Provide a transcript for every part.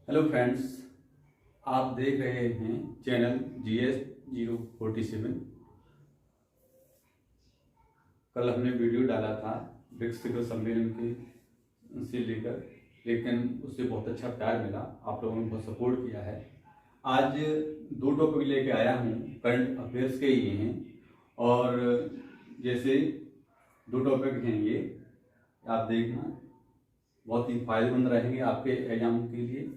Hello friends, आप देख रहे हैं चैनल GS 047। कल हमने वीडियो डाला था ब्रिक्स शिखर सम्मेलन के से लेकर, लेकिन उससे बहुत अच्छा प्यार मिला, आप लोगों ने बहुत सपोर्ट किया है। आज दो टॉपिक लेके आया हूँ, करंट अफेयर्स के ये हैं। और जैसे दो टॉपिक हैं ये, आप देखना बहुत ही फायदेमंद रहेंगे आपके एग्जाम के लिए।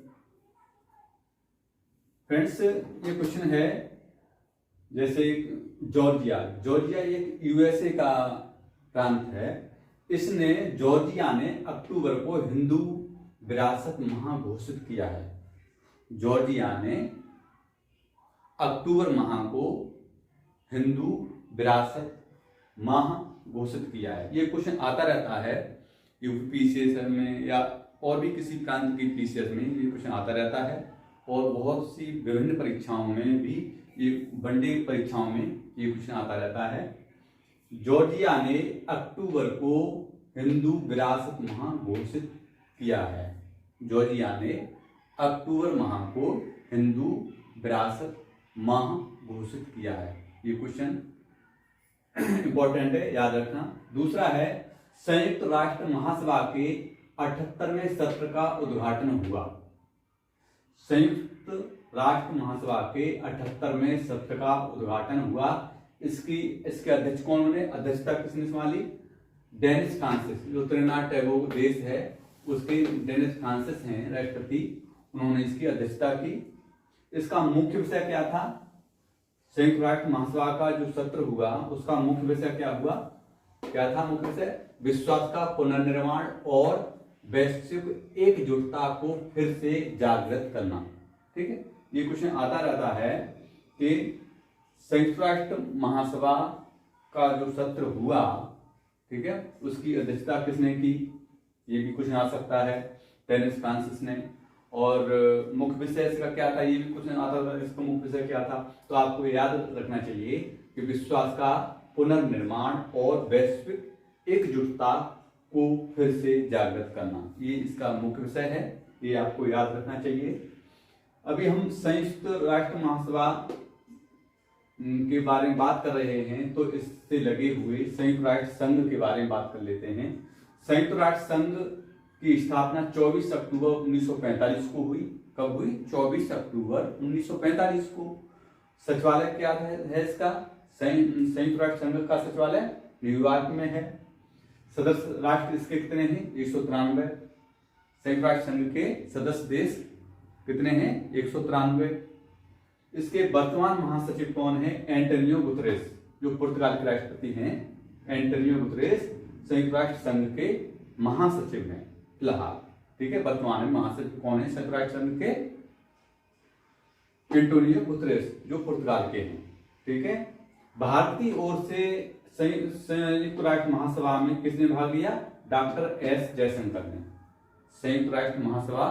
फ्रेंड्स, ये क्वेश्चन है जैसे जॉर्जिया एक यूएसए का प्रांत है। इसने जॉर्जिया ने अक्टूबर को हिंदू विरासत माह घोषित किया है। जॉर्जिया ने अक्टूबर माह को हिंदू विरासत माह घोषित किया है। ये क्वेश्चन आता रहता है यूपीपीसीएस में या और भी किसी प्रांत की पीसीएस में ये क्वेश्चन आता रहता है, और बहुत सी विभिन्न परीक्षाओं में भी, ये वनडे परीक्षाओं में ये क्वेश्चन आता रहता है। जॉर्जिया ने अक्टूबर को हिंदू विरासत माह घोषित किया है। जॉर्जिया ने अक्टूबर माह को हिंदू विरासत माह घोषित किया है। ये क्वेश्चन इंपॉर्टेंट है, याद रखना। दूसरा है संयुक्त राष्ट्र महासभा के 78वें सत्र का उद्घाटन हुआ। संयुक्त राष्ट्र महासभा के 78वें सत्र का उद्घाटन हुआ। इसके अध्यक्ष कौन बने? अध्यक्षता किसने संभाली? डेनिस फ्रांसिस, जो त्रिनाद टैगोर देश है उसके डेनिस फ्रांसिस हैं राष्ट्रपति, उन्होंने इसकी अध्यक्षता की। इसका मुख्य विषय क्या था? संयुक्त राष्ट्र महासभा का जो सत्र हुआ उसका मुख्य विषय क्या था? मुख्य विषय विश्वास का पुनर्निर्माण और वैश्विक एकजुटता को फिर से जागृत करना। ठीक है, ये क्वेश्चन आता रहता है कि संयुक्त राष्ट्र महासभा का जो सत्र हुआ, ठीक है, उसकी अध्यक्षता किसने की? ये भी क्वेश्चन आ सकता है, डेनिस फ्रांसिस ने। और मुख्य विषय इसका क्या था? ये भी क्वेश्चन आता था, इसका मुख्य विषय क्या था? तो आपको याद रखना चाहिए कि विश्वास का पुनर्निर्माण और वैश्विक एकजुटता को फिर से जागृत करना, ये इसका मुख्य विषय है, ये आपको याद रखना चाहिए। अभी हम संयुक्त राष्ट्र महासभा के बारे में बात कर रहे हैं, तो इससे लगे हुए संयुक्त राष्ट्र संघ के बारे में बात कर लेते हैं। संयुक्त राष्ट्र संघ की स्थापना 24 अक्टूबर 1945 को हुई। कब हुई? 24 अक्टूबर 1945 को। सचिवालय क्या है इसका? संयुक्त राष्ट्र संघ का सचिवालय न्यूयॉर्क में है। सदस्य राष्ट्र इसके कितने हैं? 193। संयुक्त राष्ट्र संघ के सदस्य देश कितने हैं? 193। इसके वर्तमान महासचिव कौन है? एंटोनियो गुतरेस, जो पुर्तगाल के राष्ट्रपति हैं। एंटोनियो गुतरेस संयुक्त राष्ट्र संघ के महासचिव हैं फिलहाल। ठीक है, वर्तमान में महासचिव कौन है संयुक्त राष्ट्र संघ के? एंटोनियो गुतरेस, जो पुर्तगाल के हैं। ठीक है, भारत की ओर से संयुक्त राष्ट्र महासभा में किसने भाग लिया? डॉक्टर एस जयशंकर ने। संयुक्त राष्ट्र महासभा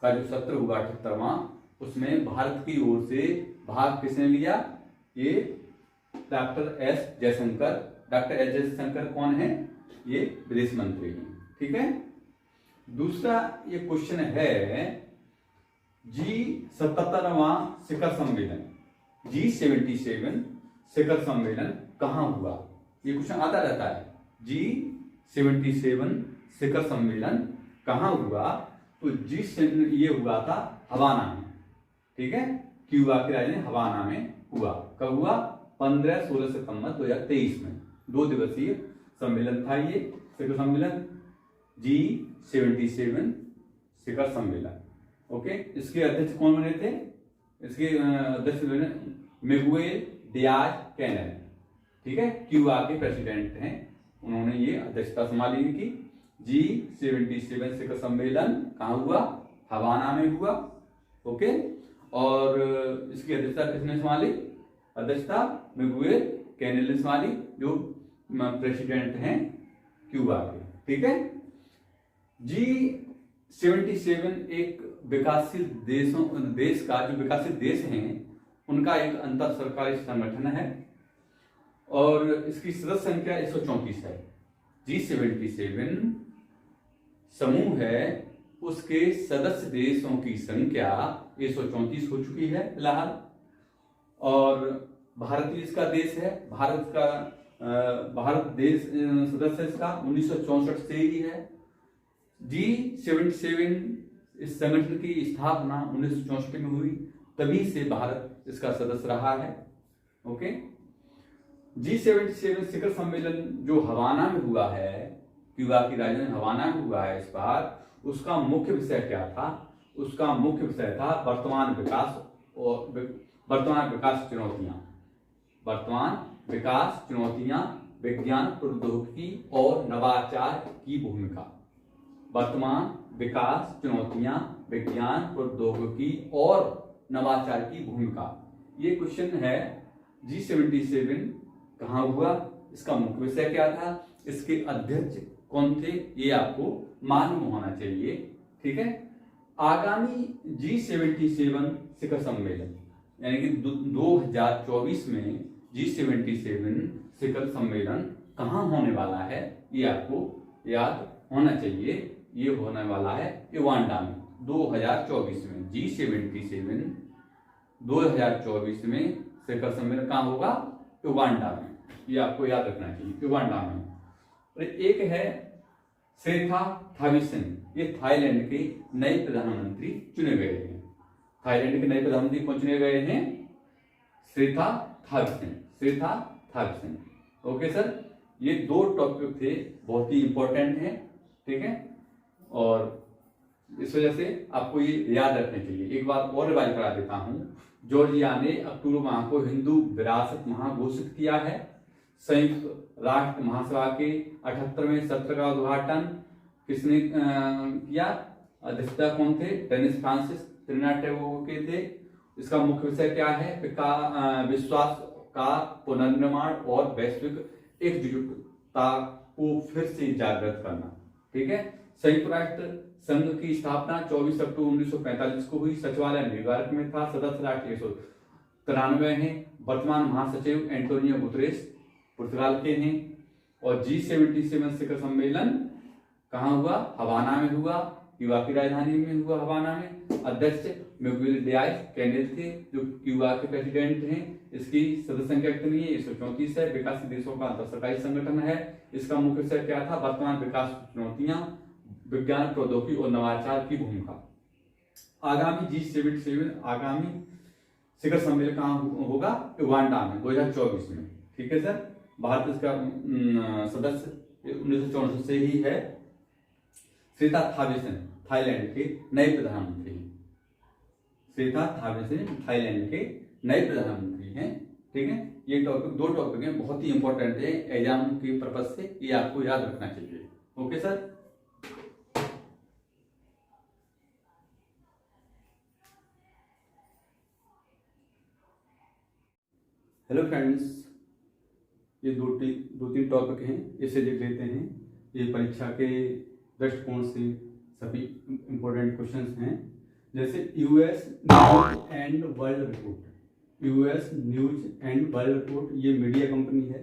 का जो सत्र हुआ 78वां, उसमें भारत की ओर से भाग किसने लिया? ये doctor S Jaishankar. Doctor S Jaishankar कौन है? ये विदेश मंत्री हैं। ठीक है, दूसरा ये क्वेश्चन है G77वां शिखर सम्मेलन, G77 शिखर सम्मेलन कहाँ हुआ? ये क्वेश्चन आता रहता है। G77 शिखर सम्मेलन कहाँ हुआ? तो ये हुआ था हवाना में। ठीक है, क्यूबा की राजधानी हवाना में हुआ। कब हुआ? 15-16 सितंबर 2023 में। 2 दिवसीय सम्मेलन था ये शिखर सम्मेलन, G77 शिखर सम्मेलन। ओके, इसके अध्यक्ष कौन बने थे? इसके अध्यक्ष बने मिगुएल डियाज कैनेल। ठीक है, क्यूबा के प्रेसिडेंट हैं, उन्होंने ये अध्यक्षता संभाली इनकी। G77 शिखर सम्मेलन कहाँ हुआ? हवाना में हुआ। ओके, और इसकी अध्यक्षता किसने संभाली? अध्यक्षता मिगुएल कैनेल ने संभाली, जो प्रेसिडेंट हैं क्यूबा के। ठीक है, G77 एक विकासशील देश का, जो विकासित देश हैं उनका एक अंतर सरकारी संगठन है, और इसकी सदस्य संख्या 134 है। G77 समूह है उसके सदस्य देशों की संख्या 134 हो चुकी है फिलहाल। और भारत इसका देश है, भारत देश सदस्य इसका 1964 से ही है। G77 इस संगठन की स्थापना 1964 में हुई, तभी से भारत इसका सदस्य रहा है। ओके। G77 शिखर सम्मेलन जो हवाना में हुआ है, क्यूबा की राजधानी हवाना में हुआ है इस बार, उसका मुख्य विषय क्या था? उसका मुख्य विषय था वर्तमान विकास चुनौतियां, विज्ञान प्रौद्योगिकी और नवाचार की भूमिका। वर्तमान विकास चुनौतियां, विज्ञान प्रौद्योगिकी और नवाचार की भूमिका, ये क्वेश्चन है। G77 कहाँ हुआ, इसका मुख्य विषय क्या था, इसके अध्यक्ष कौन थे, ये आपको मालूम होना चाहिए। ठीक है। आगामी G77 शिखर सम्मेलन यानी कि 2024 में G77 शिखर सम्मेलन कहाँ होने वाला है, ये आपको याद होना चाहिए। ये होने वाला है युगांडा में 2024 में। G77 2024 में शिखर सम्मेलन कहाँ होगा? युगांडा में। ये आपको याद रखना चाहिए, युगांडा में। और एक है सेथा थाविसन, ये थाईलैंड के नए प्रधानमंत्री चुने गए हैं। थाईलैंड के नए प्रधानमंत्री कौन चुने गए हैं? सेथा थाविसन। ओके सर, ये दो टॉपिक थे, बहुत ही इंपॉर्टेंट है। ठीक है, और इस वजह से आपको ये याद रखने चाहिए। एक बार और रिवाइज करा देता हूं। जॉर्जिया ने अक्टूबर माह को हिंदू विरासत माह घोषित किया है। संयुक्त राष्ट्र महासभा के 78वें सत्र का उद्घाटन किसने किया? अध्यक्षता कौन थे? डेनिस फ्रांसिस त्रिनाड टैगोर के थे। इसका मुख्य विषय क्या है? विश्वास का पुनर्निर्माण और वैश्विक एकजुटता को फिर से जागृत करना। ठीक है। संयुक्त राष्ट्र संघ की स्थापना 24 अक्टूबर 1945 को हुई। सचिवालय न्यूयॉर्क में था। सदस्य राष्ट्र 193 हैं। वर्तमान महासचिव एंटोनियो गुतरेस पुर्तगाल के हैं। और G77 शिखर सम्मेलन कहाँ हुआ? हवाना में हुआ, क्यूबा की राजधानी में हुआ, हवाना में। अध्यक्ष मिगुएल डियाज कैनेल थे, जो क्यूबा के प्रेसिडेंट हैं। इसकी सदस्य संख्या कितनी है? 134 है। विकासशील देशों का अंतर सरकारी संगठन है। इसका मुख्य विषय क्या था? वर्तमान विकास चुनौतियां, विज्ञान प्रौद्योगिकी और नवाचार की भूमिका। आगामी G77 आगामी शिखर सम्मेलन कहाँ होगा? युगांडा में 2024 में। ठीक है सर। भारत इसका सदस्य 1964 से ही है। सेथा थाविसन थाईलैंड के नए प्रधानमंत्री हैं। सेथा थाविसन थाईलैंड के नए प्रधानमंत्री हैं। ठीक है। ये टॉपिक, दो टॉपिक हैं, बहुत ही इंपॉर्टेंट है एग्जाम के पर्पज से, ये आपको याद रखना चाहिए। Okay sir. हेलो फ्रेंड्स, ये दो तीन टॉपिक हैं, इसे देख लेते हैं। ये परीक्षा के दृष्टिकोण से सभी इंपॉर्टेंट क्वेश्चंस हैं। जैसे US news and world report. US news and world report ये मीडिया कंपनी है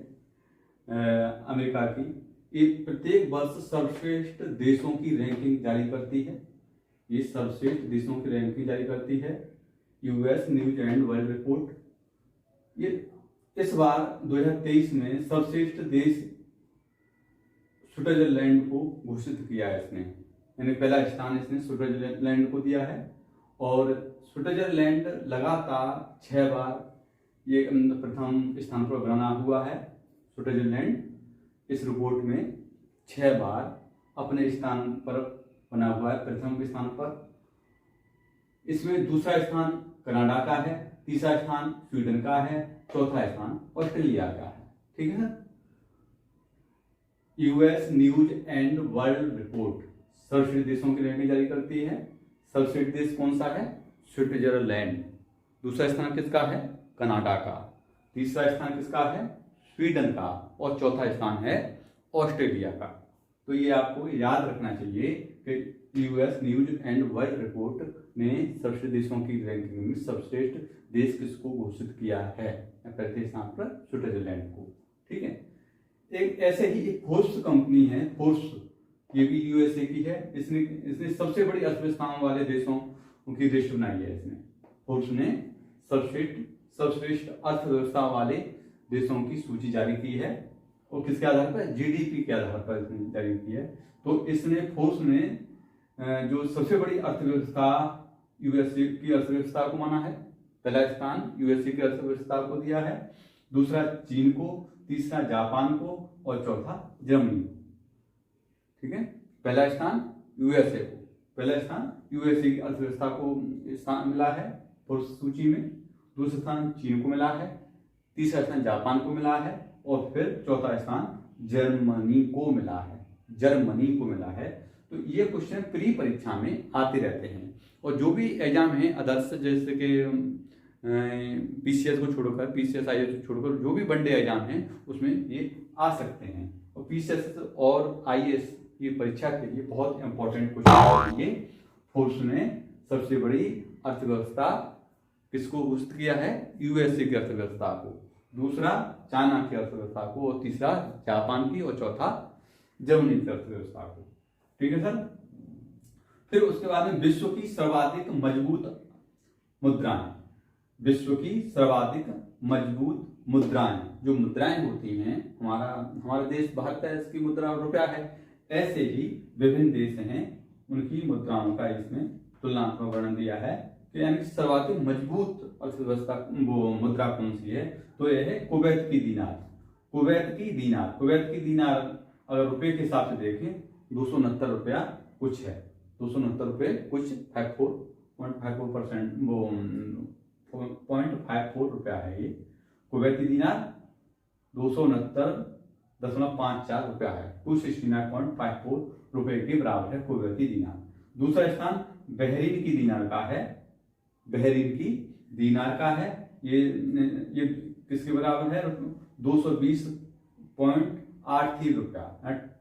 अमेरिका की। ये प्रत्येक वर्ष सर्वश्रेष्ठ देशों की रैंकिंग जारी करती है। ये सर्वश्रेष्ठ देशों की रैंकिंग जारी करती है US news and world report. ये इस बार 2023 में सर्वश्रेष्ठ देश स्विट्जरलैंड को घोषित किया है इसने, यानी पहला स्थान इसने स्विट्जरलैंड को दिया है। और स्विट्जरलैंड लगातार 6 बार ये प्रथम स्थान पर बना हुआ है। स्विट्जरलैंड इस रिपोर्ट में 6 बार अपने स्थान पर बना हुआ है, प्रथम स्थान पर। इसमें दूसरा स्थान कनाडा का है, तीसरा स्थान स्वीडन का है, चौथा स्थान ऑस्ट्रेलिया का है। ठीक है sir. US news and world report सर्वश्रेष्ठ देशों की रैंकिंग जारी करती है। सर्वश्रेष्ठ देश कौन सा है? स्विट्जरलैंड। दूसरा स्थान किसका है? कनाडा का। तीसरा स्थान किसका है? स्वीडन का। और चौथा स्थान है ऑस्ट्रेलिया का। तो ये आपको याद रखना चाहिए कि US news and world report ने सर्वश्रेष्ठ देशों की रैंकिंग में सर्वश्रेष्ठ देश किसको घोषित किया है? पहले स्थान पर स्विट्जरलैंड को। ठीक है। एक ऐसे ही एक फोर्ब्स कंपनी है, फोर्ब्स, ये भी यूएसए की है। इसने इसने सबसे बड़ी अर्थव्यवस्थाओं वाले देशों की लिस्ट बनाई है। इसने फोर्ब्स ने सर्वश्रेष्ठ अर्थव्यवस्था वाले देशों की सूची जारी की है, और किसके आधार पर? जीडीपी के आधार पर इसने जारी की है। तो इसने फोर्ब्स ने जो सबसे बड़ी अर्थव्यवस्था यूएसए की अर्थव्यवस्था को माना है। पहला स्थान यूएसए की अर्थव्यवस्था को दिया है, दूसरा चीन को, तीसरा जापान को, और चौथा जर्मनी। ठीक है, पहला स्थान यूएसए को, पहला स्थान यूएसए की अर्थव्यवस्था को स्थान मिला है फोर्ब्स सूची में, दूसरा स्थान चीन को मिला है, तीसरा स्थान जापान को मिला है, और फिर चौथा स्थान जर्मनी को मिला है, जर्मनी को मिला है। तो ये क्वेश्चन प्री परीक्षा में आते रहते हैं, और जो भी एग्जाम है अदर्स, जैसे कि पीसीएस को छोड़कर, पीसीएस आईएएस को छोड़कर जो भी वनडे एग्जाम है उसमें ये आ सकते हैं। और पीसीएस और आईएएस की परीक्षा के लिए बहुत इंपॉर्टेंट क्वेश्चन है ये। फोर्ब्स ने सबसे बड़ी अर्थव्यवस्था किसको घोषित किया है? यूएसए की अर्थव्यवस्था को, दूसरा चाइना की अर्थव्यवस्था को, और तीसरा जापान की, और चौथा जर्मनी की अर्थव्यवस्था को। ठीक है सर। फिर उसके बाद में विश्व की सर्वाधिक मजबूत मुद्राएं, विश्व की सर्वाधिक मजबूत मुद्राएं, जो मुद्राएं होती हैं, हमारा देश भारत है, इसकी मुद्रा रुपया है, ऐसे ही विभिन्न देश हैं उनकी मुद्राओं का इसमें तुलनात्मक वर्णन दिया है कि यानी सर्वाधिक मजबूत अर्थव्यवस्था वो मुद्रा कौन सी है? तो यह है कुवैत की दीनार। कुवैत की दीनार, कुवैत की दीनार अगर रुपए के हिसाब से देखें 269 रुपया कुछ है, 269 रुपये कुछ 54.54% वो 0.54 रुपया है। ये कुवैती दीनार 269.54 रुपया है, 269.54 रुपए के बराबर है कुवैती दीनार। दूसरा स्थान बहरीन की दीनार का है, बहरीन की दीनार का है। ये किसके बराबर है? 220.83 रुपया,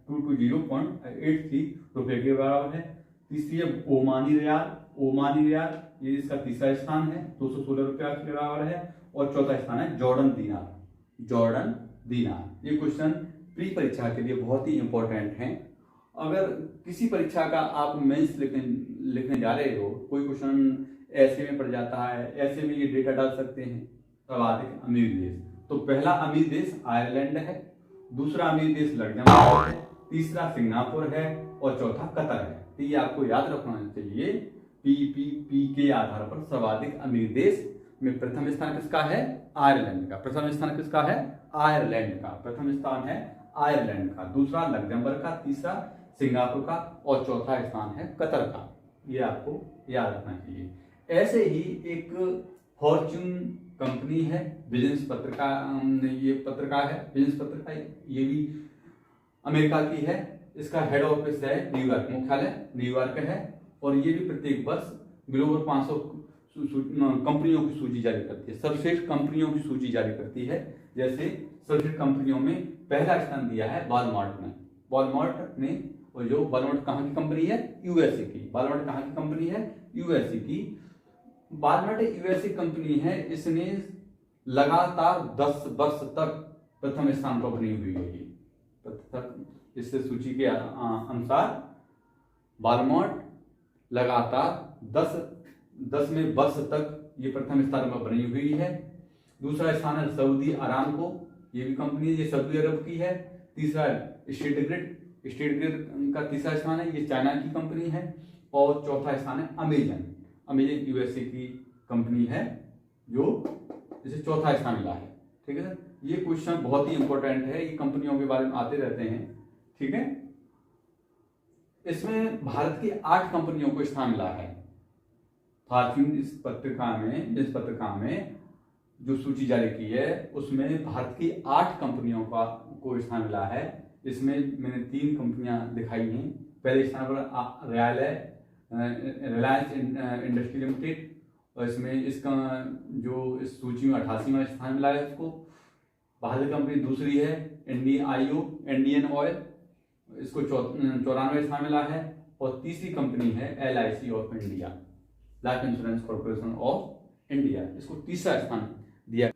220.83 रुपए के बराबर है। तीसरी है ओमानी रियाल, ओमानी रियाल, ये इसका तीसरा स्थान है, 216 रुपया के बराबर है। और चौथा स्थान है जॉर्डन दीनार, जॉर्डन दीनार। ये क्वेश्चन प्री परीक्षा के लिए बहुत ही इंपॉर्टेंट हैं। अगर किसी परीक्षा का आप मेंस लिखने जा रहे हो, कोई क्वेश्चन ऐसे में पड़ जाता है, ऐसे में ये डेटा डाल सकते हैं सर्वाधिक अमीर देश। तो पहला अमीर देश आयरलैंड है, दूसरा अमीर देश लग्जमबर्ग है, तीसरा सिंगापुर है, और चौथा कतर है। तो ये आपको याद रखना चाहिए। पीपीपी के आधार पर सर्वाधिक अमीर देश में प्रथम स्थान किसका है? आयरलैंड का। प्रथम स्थान किसका है? आयरलैंड का। प्रथम स्थान है आयरलैंड का, दूसरा लग्जमबर्ग का, तीसरा सिंगापुर का, और चौथा स्थान है कतर का। ये आपको याद रखना चाहिए। ऐसे ही एक फॉर्च्यून कंपनी है, बिजनेस पत्रिका, ये पत्रिका है बिजनेस पत्रिका, ये भी अमेरिका की है। इसका हेड ऑफिस है न्यूयॉर्क, मुख्यालय न्यूयॉर्क है। और ये भी प्रत्येक वर्ष ग्लोबल 500 कंपनियों की सूची जारी करती है, सर्वश्रेष्ठ कंपनियों की सूची जारी करती है। जैसे सर्वश्रेष्ठ कंपनियों में पहला स्थान दिया है वॉलमार्ट ने। वॉलमार्ट ने, और जो वॉलमार्ट कहाँ की कंपनी है? यूएसए की। वॉलमार्ट कहाँ की कंपनी है? यूएसए की। वॉलमार्ट यूएसए कंपनी है, इसने लगातार 10 वर्ष तक प्रथम स्थान पर बनी हुई है। इस सूची के अनुसार वॉलमार्ट लगातार 10वें वर्ष तक ये प्रथम स्थान पर बनी हुई है। दूसरा स्थान है सऊदी अरामको, ये भी कंपनी है, ये सऊदी अरब की है। तीसरा स्टेट ग्रिड का तीसरा स्थान है, ये चाइना की कंपनी है। और चौथा स्थान है अमेजन यूएसए की कंपनी है, जो इसे चौथा स्थान मिला है। ठीक है सर, ये क्वेश्चन बहुत ही इंपॉर्टेंट है, ये कंपनियों के बारे में आते रहते हैं। ठीक है, इसमें भारत की 8 कंपनियों को स्थान मिला है। फॉर्च्यून इस पत्रिका में जो सूची जारी की है उसमें भारत की 8 कंपनियों को स्थान मिला है। इसमें मैंने 3 कंपनियां दिखाई हैं। पहले स्थान पर रिलायंस इंडस्ट्री लिमिटेड, और इसमें इसका जो इस सूची में 88वां स्थान मिला है इसको। भारतीय कंपनी दूसरी है इंडियन ऑयल, इसको 94 स्थान मिला है। और तीसरी कंपनी है LIC of India, life insurance corporation of India, इसको तीसरा स्थान दिया।